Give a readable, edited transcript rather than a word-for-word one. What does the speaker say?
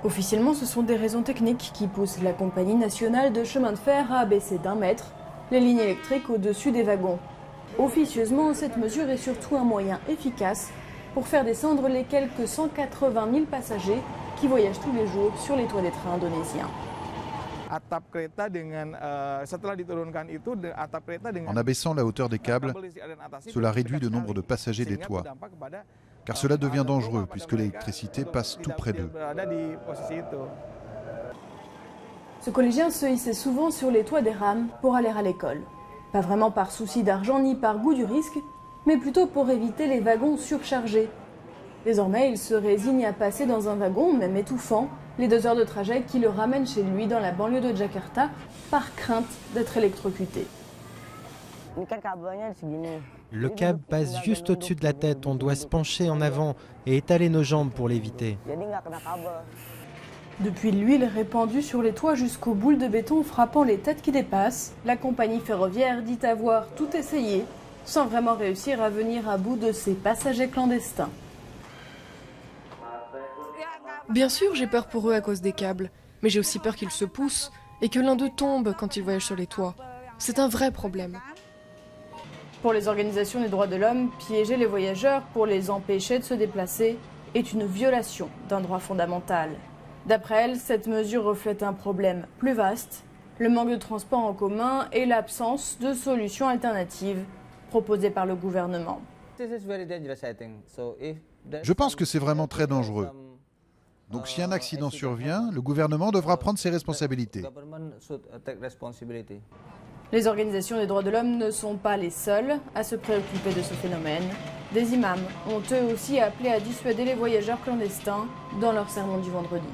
Officiellement, ce sont des raisons techniques qui poussent la compagnie nationale de chemin de fer à abaisser d'1 mètre les lignes électriques au-dessus des wagons. Officieusement, cette mesure est surtout un moyen efficace pour faire descendre les quelques 180 000 passagers qui voyagent tous les jours sur les toits des trains indonésiens. En abaissant la hauteur des câbles, cela réduit le nombre de passagers des toits, car cela devient dangereux puisque l'électricité passe tout près d'eux. Ce collégien se hissait souvent sur les toits des rames pour aller à l'école. Pas vraiment par souci d'argent ni par goût du risque, mais plutôt pour éviter les wagons surchargés. Désormais, il se résigne à passer dans un wagon, même étouffant, les 2 heures de trajet qui le ramènent chez lui dans la banlieue de Jakarta, par crainte d'être électrocuté. Le câble passe juste au-dessus de la tête, on doit se pencher en avant et étaler nos jambes pour l'éviter. Depuis l'huile répandue sur les toits jusqu'aux boules de béton frappant les têtes qui dépassent, la compagnie ferroviaire dit avoir tout essayé, sans vraiment réussir à venir à bout de ses passagers clandestins. Bien sûr, j'ai peur pour eux à cause des câbles, mais j'ai aussi peur qu'ils se poussent et que l'un d'eux tombe quand ils voyagent sur les toits. C'est un vrai problème. Pour les organisations des droits de l'homme, piéger les voyageurs pour les empêcher de se déplacer est une violation d'un droit fondamental. D'après elle, cette mesure reflète un problème plus vaste, le manque de transport en commun et l'absence de solutions alternatives proposées par le gouvernement. Je pense que c'est vraiment très dangereux. Donc si un accident survient, le gouvernement devra prendre ses responsabilités. Les organisations des droits de l'homme ne sont pas les seules à se préoccuper de ce phénomène. Des imams ont eux aussi appelé à dissuader les voyageurs clandestins dans leur sermon du vendredi.